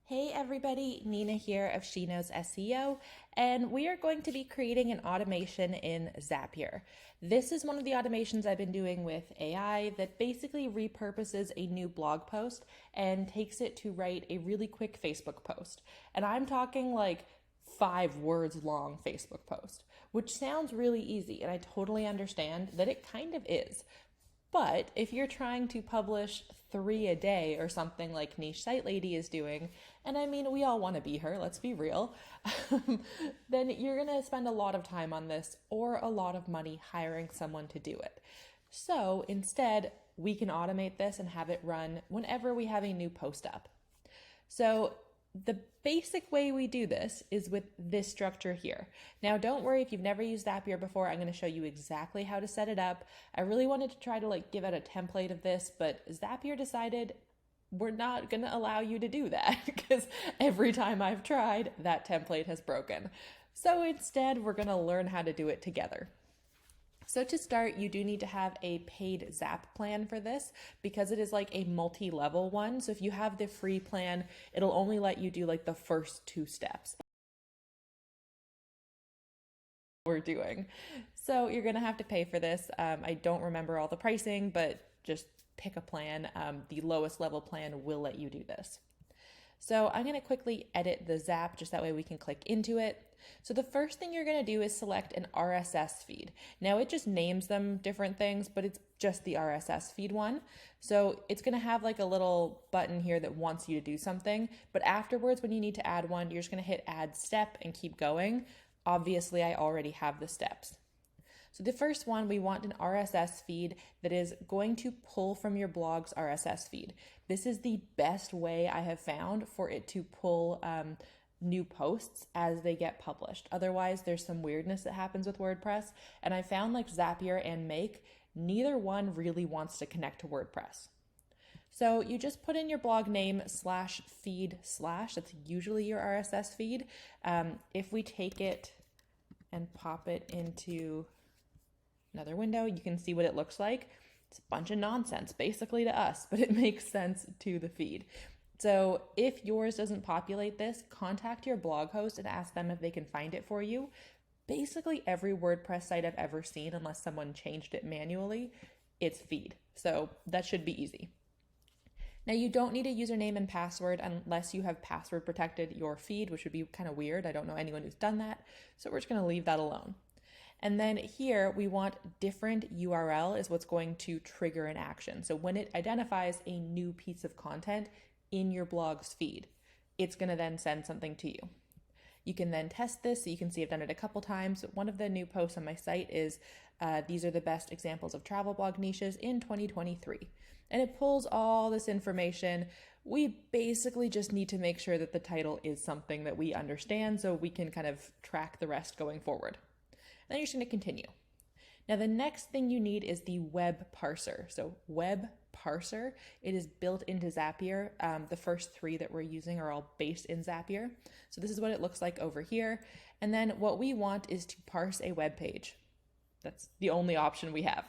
Hey everybody, Nina here of She Knows SEO, and we are going to be creating an automation in Zapier. This is one of the automations I've been doing with AI that basically repurposes a new blog post and takes it to write a really quick Facebook post. And I'm talking like 5 words long Facebook post, which sounds really easy, and I totally understand that it kind of is. But if you're trying to publish 3 a day or something like Niche Site Lady is doing, and I mean, we all want to be her, let's be real, then you're going to spend a lot of time on this or a lot of money hiring someone to do it. So instead, we can automate this and have it run whenever we have a new post up. So the basic way we do this is with this structure here. Now, don't worry if you've never used Zapier before, I'm going to show you exactly how to set it up. I really wanted to try to give out a template of this, but Zapier decided we're not going to allow you to do that because every time I've tried, that template has broken. So instead, we're going to learn how to do it together. So to start, you do need to have a paid Zap plan for this because it is like a multi-level one. So if you have the free plan, it'll only let you do like the first 2 steps we're doing. So you're going to have to pay for this. I don't remember all the pricing, but just pick a plan. The lowest level plan will let you do this. So I'm going to quickly edit the Zap just that way we can click into it. So the first thing you're going to do is select an RSS feed. Now it just names them different things, but it's just the RSS feed one. So it's going to have like a little button here that wants you to do something, but afterwards when you need to add one, you're just going to hit add step and keep going. Obviously, I already have the steps. So the first one, we want an RSS feed that is going to pull from your blog's RSS feed. This is the best way I have found for it to pull new posts as they get published. Otherwise, there's some weirdness that happens with WordPress. And I found like Zapier and Make, neither one really wants to connect to WordPress. So you just put in your blog name /feed/, that's usually your RSS feed. If we take it and pop it into another window, you can see what it looks like. It's a bunch of nonsense basically to us, but it makes sense to the feed. So if yours doesn't populate this, contact your blog host and ask them if they can find it for you. Basically every WordPress site I've ever seen, unless someone changed it manually, it's feed. So that should be easy. Now you don't need a username and password unless you have password protected your feed, which would be kind of weird. I don't know anyone who's done that. So we're just going to leave that alone. And then here we want different URL is what's going to trigger an action. So when it identifies a new piece of content in your blog's feed, it's going to then send something to you. You can then test this. So you can see I've done it a couple times. One of the new posts on my site is these are the best examples of travel blog niches in 2023. And it pulls all this information. We basically just need to make sure that the title is something that we understand so we can kind of track the rest going forward. Then you're just going to continue. Now the next thing you need is the web parser. So web parser, it is built into Zapier. The first 3 that we're using are all based in Zapier. So this is what it looks like over here. And then what we want is to parse a web page. That's the only option we have.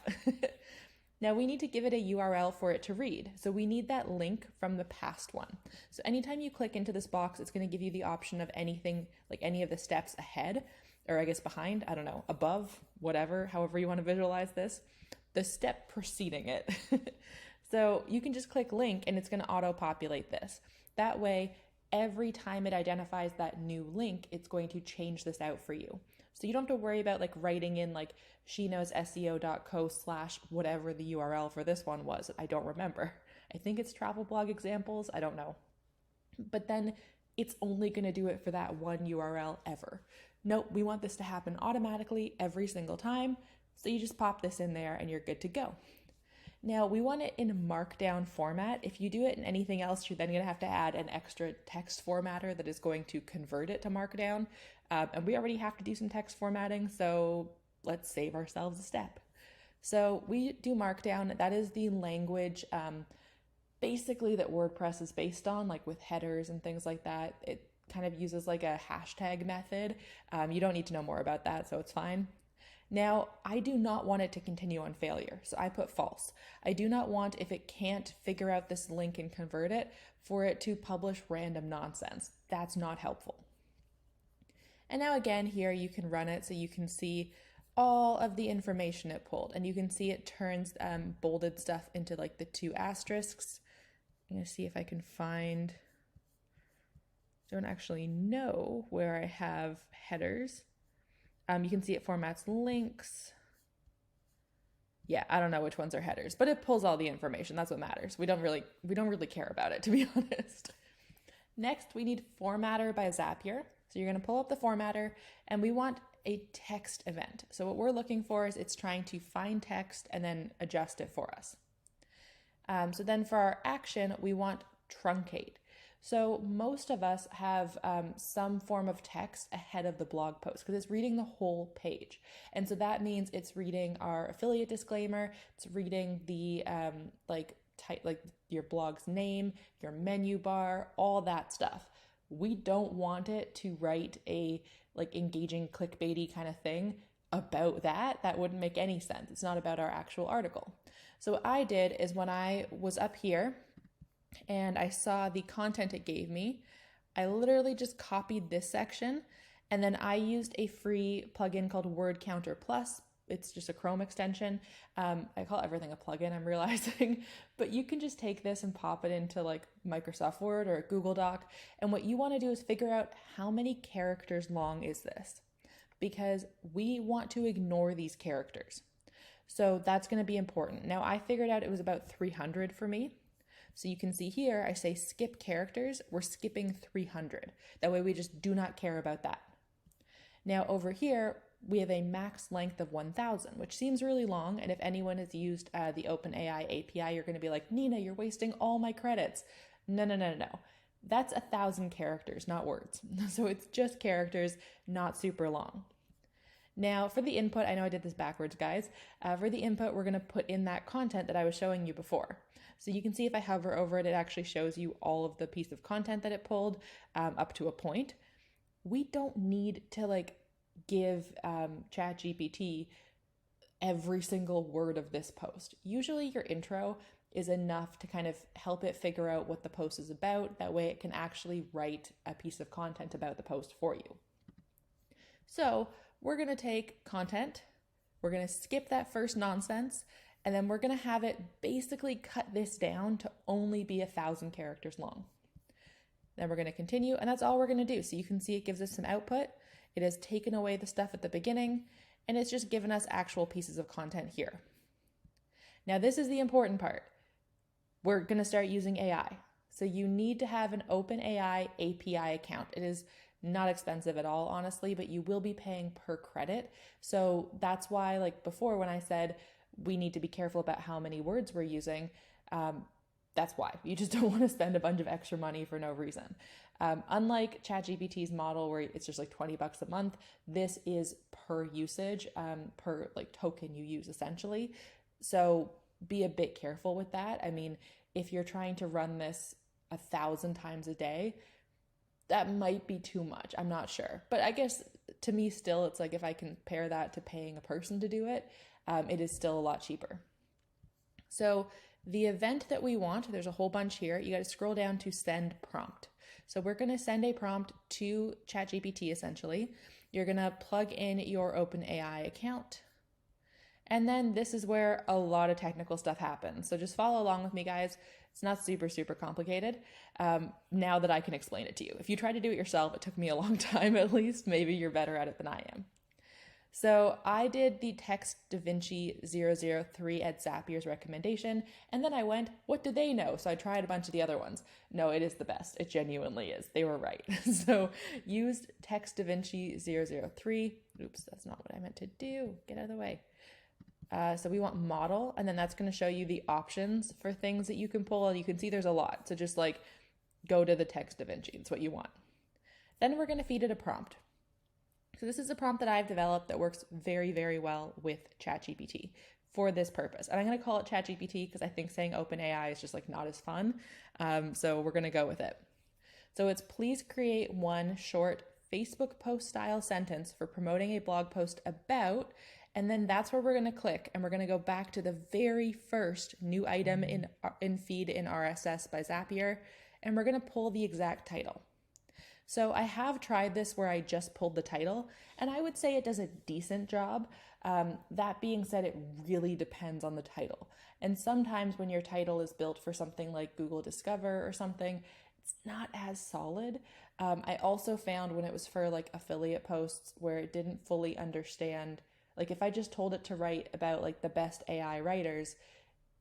Now we need to give it a URL for it to read. So we need that link from the past one. So anytime you click into this box, it's going to give you the option of anything, like any of the steps ahead, or I guess behind, I don't know, above, whatever, however you want to visualize this, the step preceding it. So you can just click link and it's going to auto-populate this. That way, every time it identifies that new link, it's going to change this out for you. So you don't have to worry about like writing in like sheknowsseo.co/ whatever the URL for this one was. I don't remember. I think it's travel blog examples. I don't know. But then it's only going to do it for that one URL ever. Nope, we want this to happen automatically every single time. So you just pop this in there and you're good to go. Now we want it in markdown format. If you do it in anything else, you're then going to have to add an extra text formatter that is going to convert it to markdown. And we already have to do some text formatting, so let's save ourselves a step. So we do markdown. That is the language basically that WordPress is based on, like with headers and things like that. It kind of uses like a hashtag method. You don't need to know more about that, so it's fine. Now, I do not want it to continue on failure, so I put false. I do not want, if it can't figure out this link and convert it, for it to publish random nonsense. That's not helpful. And now again, here you can run it so you can see all of the information it pulled, and you can see it turns bolded stuff into like the 2 asterisks. I'm gonna see if I can find, don't actually know where I have headers. You can see it formats links. Yeah, I don't know which ones are headers, but it pulls all the information. That's what matters. We don't really care about it, to be honest. Next, we need formatter by Zapier. So you're going to pull up the formatter, and we want a text event. So what we're looking for is it's trying to find text and then adjust it for us. So then for our action, we want truncate. So most of us have some form of text ahead of the blog post because it's reading the whole page. And so that means it's reading our affiliate disclaimer, it's reading the like your blog's name, your menu bar, all that stuff. We don't want it to write a like engaging clickbaity kind of thing about that. That wouldn't make any sense. It's not about our actual article. So what I did is when I was up here and I saw the content it gave me, I literally just copied this section, and then I used a free plugin called Word Counter Plus. It's just a Chrome extension. I call everything a plugin, I'm realizing, but you can just take this and pop it into like Microsoft Word or a Google Doc. And what you want to do is figure out how many characters long is this, because we want to ignore these characters. So that's going to be important. Now I figured out it was about 300 for me. So you can see here, I say skip characters, we're skipping 300. That way we just do not care about that. Now over here, we have a max length of 1,000, which seems really long. And if anyone has used the OpenAI API, you're going to be like, Nina, you're wasting all my credits. No. That's 1,000 characters, not words. So it's just characters, not super long. Now for the input, I know I did this backwards, guys. For the input, we're going to put in that content that I was showing you before. So you can see if I hover over it, it actually shows you all of the piece of content that it pulled up to a point. We don't need to like give ChatGPT every single word of this post. Usually your intro is enough to kind of help it figure out what the post is about. That way it can actually write a piece of content about the post for you. So we're going to take content, we're going to skip that first nonsense, and then we're going to have it basically cut this down to only be 1,000 characters long. Then we're going to continue, and that's all we're going to do. So you can see it gives us some output. It has taken away the stuff at the beginning, and it's just given us actual pieces of content here. Now this is the important part. We're going to start using AI. So you need to have an OpenAI API account. It is not expensive at all, honestly, but you will be paying per credit. So that's why, like before, when I said we need to be careful about how many words we're using, that's why. You just don't want to spend a bunch of extra money for no reason. Unlike ChatGPT's model where it's just like $20 a month, this is per usage, per like token you use essentially. So be a bit careful with that. I mean, if you're trying to run this 1,000 times a day, that might be too much. I'm not sure. But I guess to me still, it's like if I compare that to paying a person to do it, it is still a lot cheaper. So the event that we want, there's a whole bunch here. You got to scroll down to send prompt. So we're going to send a prompt to ChatGPT essentially. You're going to plug in your OpenAI account. And then this is where a lot of technical stuff happens. So just follow along with me, guys. It's not super complicated now that I can explain it to you. If you try to do it yourself, it took me a long time at least. Maybe you're better at it than I am. So I did the Text DaVinci 003 at Zapier's recommendation, and then I went, what do they know? So I tried a bunch of the other ones. No, it is the best. It genuinely is. They were right. So used Text DaVinci 003. Oops, that's not what I meant to do. Get out of the way. So we want model, and then that's going to show you the options for things that you can pull. You can see there's a lot. So just like go to the Text DaVinci. It's what you want. Then we're going to feed it a prompt. So this is a prompt that I've developed that works very well with ChatGPT for this purpose. And I'm going to call it ChatGPT because I think saying OpenAI is just like not as fun. So we're going to go with it. So it's please create one short Facebook post style sentence for promoting a blog post about, And then that's where we're going to click, and we're going to go back to the very first new item in feed in RSS by Zapier, and we're going to pull the exact title. So I have tried this where I just pulled the title, and I would say it does a decent job. That being said, it really depends on the title. And sometimes when your title is built for something like Google Discover or something, it's not as solid. I also found when it was for like affiliate posts where it didn't fully understand, like if I just told it to write about like the best AI writers,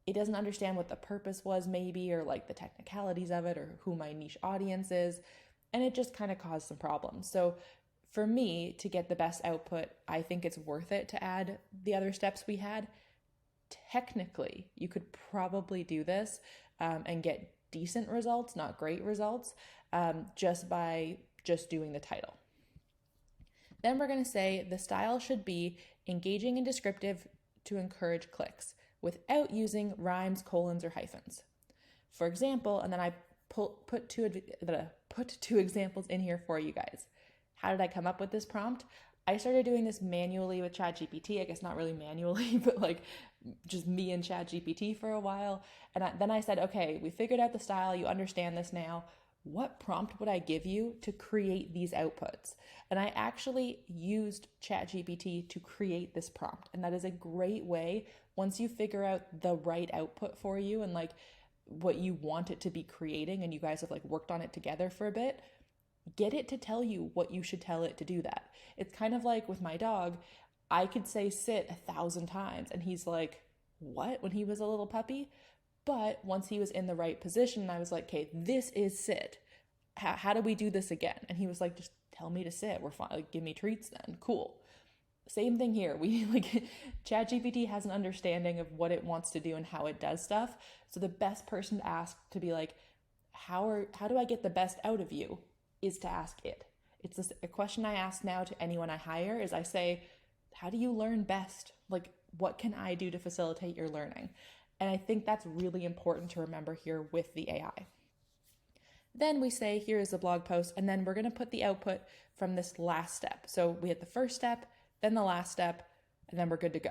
it doesn't understand what the purpose was maybe, or like the technicalities of it, or who my niche audience is. And it just kind of caused some problems. So for me, to get the best output, I think it's worth it to add the other steps we had. Technically, you could probably do this and get decent results, not great results, just by just doing the title. Then we're going to say the style should be engaging and descriptive to encourage clicks without using rhymes, colons, or hyphens. For example, and then I put two examples in here for you guys. How did I come up with this prompt? I started doing this manually with ChatGPT. I guess not really manually, but like just me and ChatGPT for a while. And then I said, okay, we figured out the style. You understand this now. What prompt would I give you to create these outputs? And I actually used ChatGPT to create this prompt. And that is a great way, once you figure out the right output for you and like what you want it to be creating, and you guys have like worked on it together for a bit, get it to tell you what you should tell it to do that. It's kind of like with my dog, I could say sit 1,000 times and he's like, what? When he was a little puppy. But once he was in the right position, I was like, okay, this is sit. How do we do this again? And he was like, just tell me to sit. We're fine. Like, give me treats then. Cool. Same thing here. We like ChatGPT has an understanding of what it wants to do and how it does stuff. So the best person to ask to be like, how do I get the best out of you, is to ask it. It's a question I ask now to anyone I hire is I say, how do you learn best? Like, what can I do to facilitate your learning? And I think that's really important to remember here with the AI. Then we say, here is the blog post, and then we're going to put the output from this last step. So we had the first step, then the last step, and then we're good to go.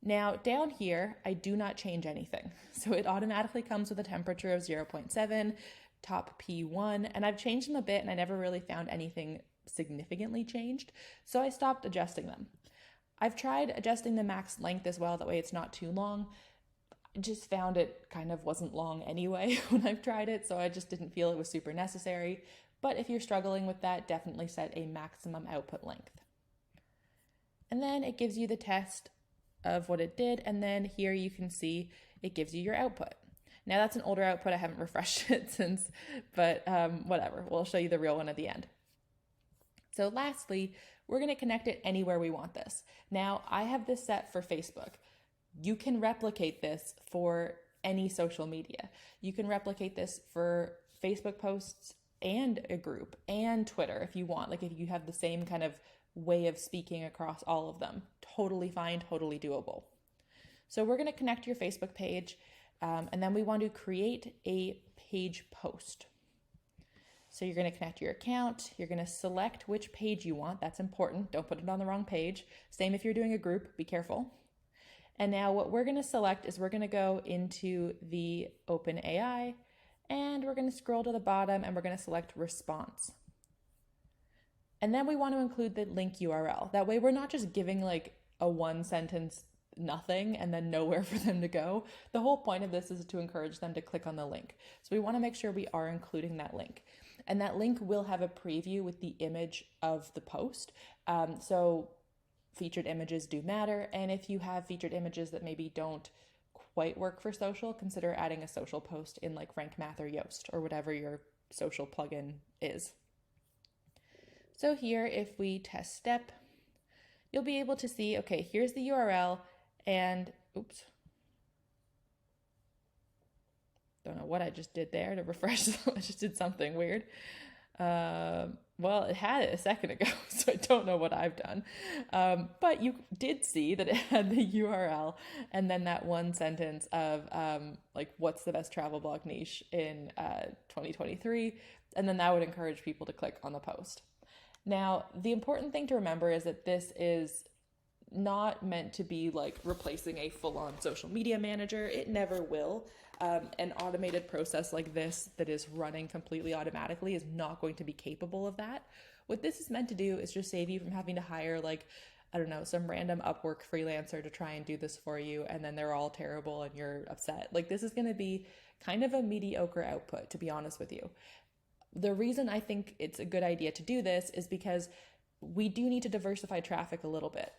Now down here, I do not change anything. So it automatically comes with a temperature of 0.7, top P1, and I've changed them a bit and I never really found anything significantly changed. So I stopped adjusting them. I've tried adjusting the max length as well, that way it's not too long. I just found it kind of wasn't long anyway when I've tried it, so I just didn't feel it was super necessary. But if you're struggling with that, definitely set a maximum output length. And then it gives you the test of what it did, and then here you can see it gives you your output. Now that's an older output, I haven't refreshed it since, but whatever, we'll show you the real one at the end. So lastly, we're going to connect it anywhere we want this. Now I have this set for Facebook. You can replicate this for any social media. You can replicate this for Facebook posts and a group and Twitter if you want. Like if you have the same kind of way of speaking across all of them, totally fine, totally doable. So we're going to connect your Facebook page, and then we want to create a page post. So you're going to connect your account, you're going to select which page you want. That's important. Don't put it on the wrong page. Same if you're doing a group, be careful. And now what we're going to select is we're going to go into the OpenAI, and we're going to scroll to the bottom and we're going to select response. And then we want to include the link URL. That way we're not just giving like a one sentence nothing and then nowhere for them to go. The whole point of this is to encourage them to click on the link. So we want to make sure we are including that link. And that link will have a preview with the image of the post. So featured images do matter. And if you have featured images that maybe don't quite work for social, consider adding a social post in like Rank Math or Yoast or whatever your social plugin is. So here, if we test step, you'll be able to see, okay, here's the URL and, oops. Don't know what I just did there to refresh. I just did something weird. Well, it had it a second ago, so I don't know what I've done. But you did see that it had the URL and then that one sentence of like, what's the best travel blog niche in 2023? And then that would encourage people to click on the post. Now, the important thing to remember is that this is not meant to be like replacing a full-on social media manager. It never will. An automated process like this that is running completely automatically is not going to be capable of that. What this is meant to do is just save you from having to hire like, I don't know, some random Upwork freelancer to try and do this for you, and then they're all terrible and you're upset. Like, this is going to be kind of a mediocre output, to be honest with you. The reason I think it's a good idea to do this is because we do need to diversify traffic a little bit.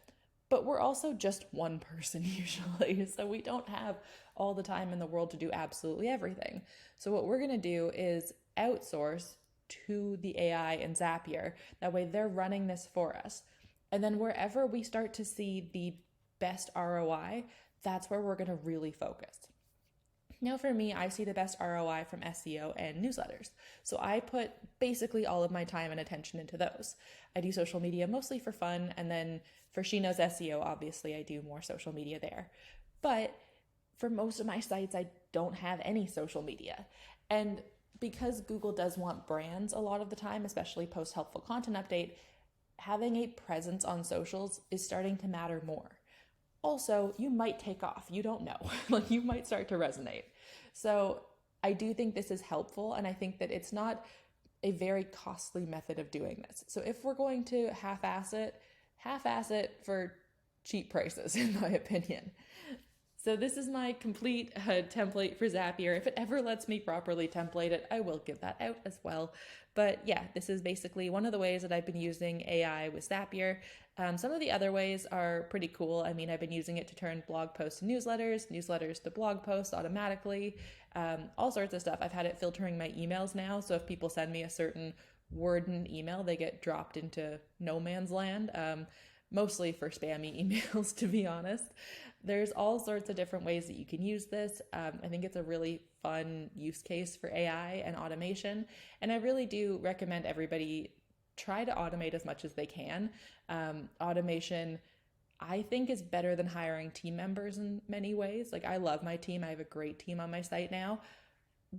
But we're also just one person usually, so we don't have all the time in the world to do absolutely everything. So what we're going to do is outsource to the AI and Zapier. That way they're running this for us. And then wherever we start to see the best ROI, that's where we're going to really focus. Now for me, I see the best ROI from SEO and newsletters. So I put basically all of my time and attention into those. I do social media mostly for fun, and then for She Knows SEO, obviously I do more social media there. But for most of my sites, I don't have any social media. And because Google does want brands a lot of the time, especially post helpful content update, having a presence on socials is starting to matter more. Also, you might take off. You don't know. Like, you might start to resonate. So I do think this is helpful, and I think that it's not a very costly method of doing this. So if we're going to half-ass it for cheap prices, in my opinion. So this is my complete template for Zapier. If it ever lets me properly template it, I will give that out as well. But yeah, this is basically one of the ways that I've been using AI with Zapier. Some of the other ways are pretty cool. I mean, I've been using it to turn blog posts to newsletters, newsletters to blog posts automatically, all sorts of stuff. I've had it filtering my emails now. So if people send me a certain word in an email, they get dropped into no man's land, mostly for spammy emails, to be honest. There's all sorts of different ways that you can use this. I think it's a really fun use case for AI and automation. And I really do recommend everybody try to automate as much as they can. Automation, I think, is better than hiring team members in many ways. Like, I love my team. I have a great team on my site now.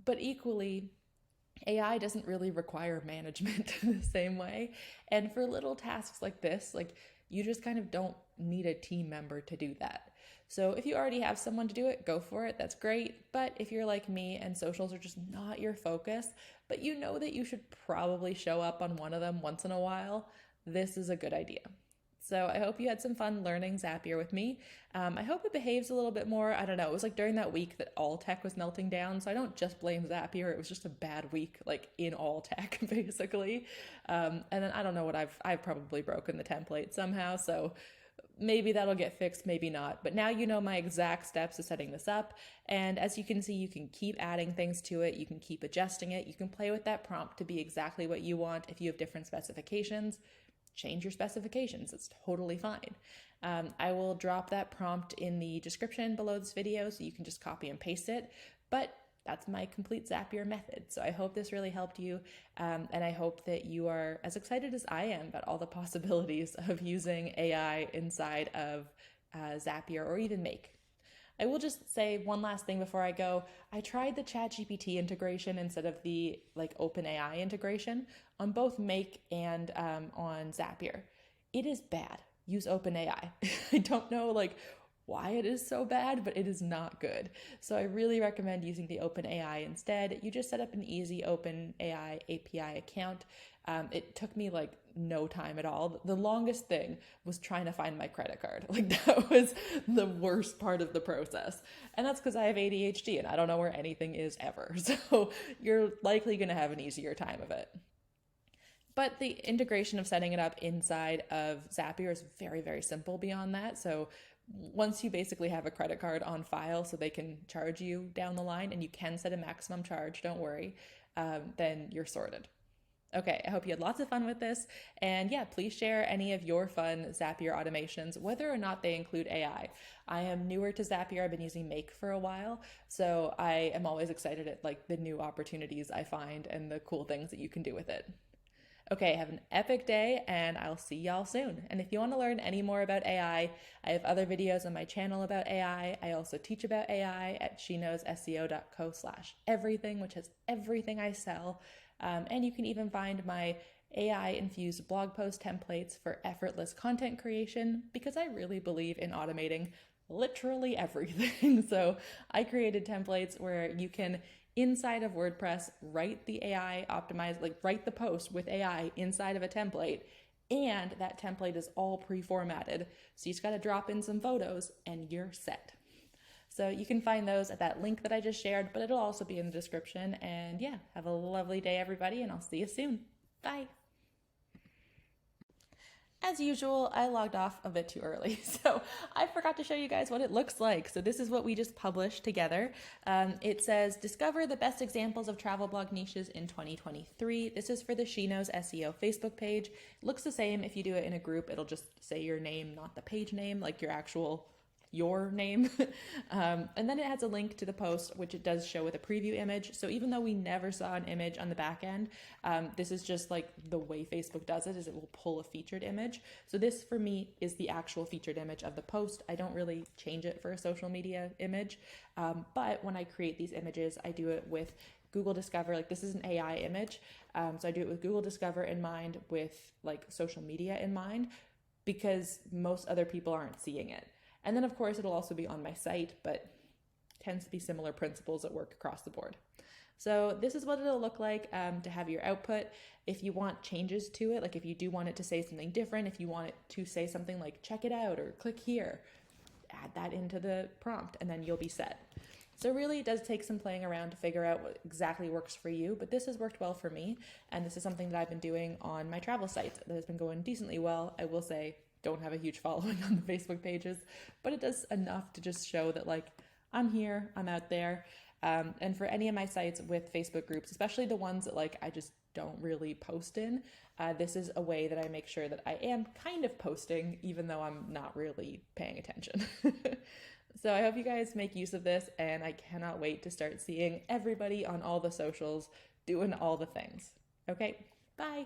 But equally, AI doesn't really require management in the same way. And for little tasks like this, like, you just kind of don't need a team member to do that. So if you already have someone to do it, go for it. That's great. But if you're like me and socials are just not your focus, but you know that you should probably show up on one of them once in a while, this is a good idea. So I hope you had some fun learning Zapier with me. I hope it behaves a little bit more. I don't know. It was like during that week that all tech was melting down. So I don't just blame Zapier. It was just a bad week, like in all tech, basically. And then I don't know what I've probably broken the template somehow. So maybe that'll get fixed, maybe not. But now you know my exact steps of setting this up. And as you can see, you can keep adding things to it. You can keep adjusting it. You can play with that prompt to be exactly what you want. If you have different specifications, change your specifications. It's totally fine. I will drop that prompt in the description below this video so you can just copy and paste it. But that's my complete Zapier method. So I hope this really helped you. And I hope that you are as excited as I am about all the possibilities of using AI inside of Zapier or even Make. I will just say one last thing before I go. I tried the ChatGPT integration instead of the OpenAI integration on both Make and on Zapier. It is bad. Use OpenAI. I don't know why it is so bad, but it is not good. So I really recommend using the OpenAI instead. You just set up an easy OpenAI API account. It took me no time at all. The longest thing was trying to find my credit card. That was the worst part of the process. And that's because I have ADHD and I don't know where anything is ever. So you're likely going to have an easier time of it. But the integration of setting it up inside of Zapier is very, very simple beyond that. So once you basically have a credit card on file so they can charge you down the line, and you can set a maximum charge, don't worry, then you're sorted. Okay, I hope you had lots of fun with this. And yeah, please share any of your fun Zapier automations, whether or not they include AI. I am newer to Zapier. I've been using Make for a while. So I am always excited at the new opportunities I find and the cool things that you can do with it. Okay, have an epic day, and I'll see y'all soon. And if you want to learn any more about AI, I have other videos on my channel about AI. I also teach about AI at sheknowsseo.co/everything, which has everything I sell. And you can even find my AI-infused blog post templates for effortless content creation, because I really believe in automating literally everything. So I created templates where you can, inside of WordPress, write the AI optimized, like write the post with AI inside of a template, and that template is all pre-formatted. So you just got to drop in some photos and you're set. So you can find those at that link that I just shared, but it'll also be in the description. And yeah, have a lovely day, everybody, and I'll see you soon. Bye. As usual, I logged off a bit too early, so I forgot to show you guys what it looks like. So this is what we just published together. It says, discover the best examples of travel blog niches in 2023. This is for the She Knows SEO Facebook page. It looks the same if you do it in a group. It'll just say your name, not the page name, like your name. And then it has a link to the post, which it does show with a preview image. So even though we never saw an image on the back end, this is just like the way Facebook does it, is it will pull a featured image. So this for me is the actual featured image of the post. I don't really change it for a social media image. But when I create these images, I do it with Google Discover. Like this is an AI image. So I do it with Google Discover in mind, with like social media in mind, because most other people aren't seeing it. And then of course it'll also be on my site, but tends to be similar principles that work across the board. So this is what it'll look like to have your output. If you want changes to it, like if you do want it to say something different, if you want it to say something like check it out or click here, add that into the prompt and then you'll be set. So really it does take some playing around to figure out what exactly works for you, but this has worked well for me. And this is something that I've been doing on my travel sites that has been going decently well. I will say, don't have a huge following on the Facebook pages, but it does enough to just show that like I'm here, I'm out there. And for any of my sites with Facebook groups, especially the ones that like I just don't really post in, this is a way that I make sure that I am kind of posting, even though I'm not really paying attention. So I hope you guys make use of this, and I cannot wait to start seeing everybody on all the socials doing all the things. Okay, bye.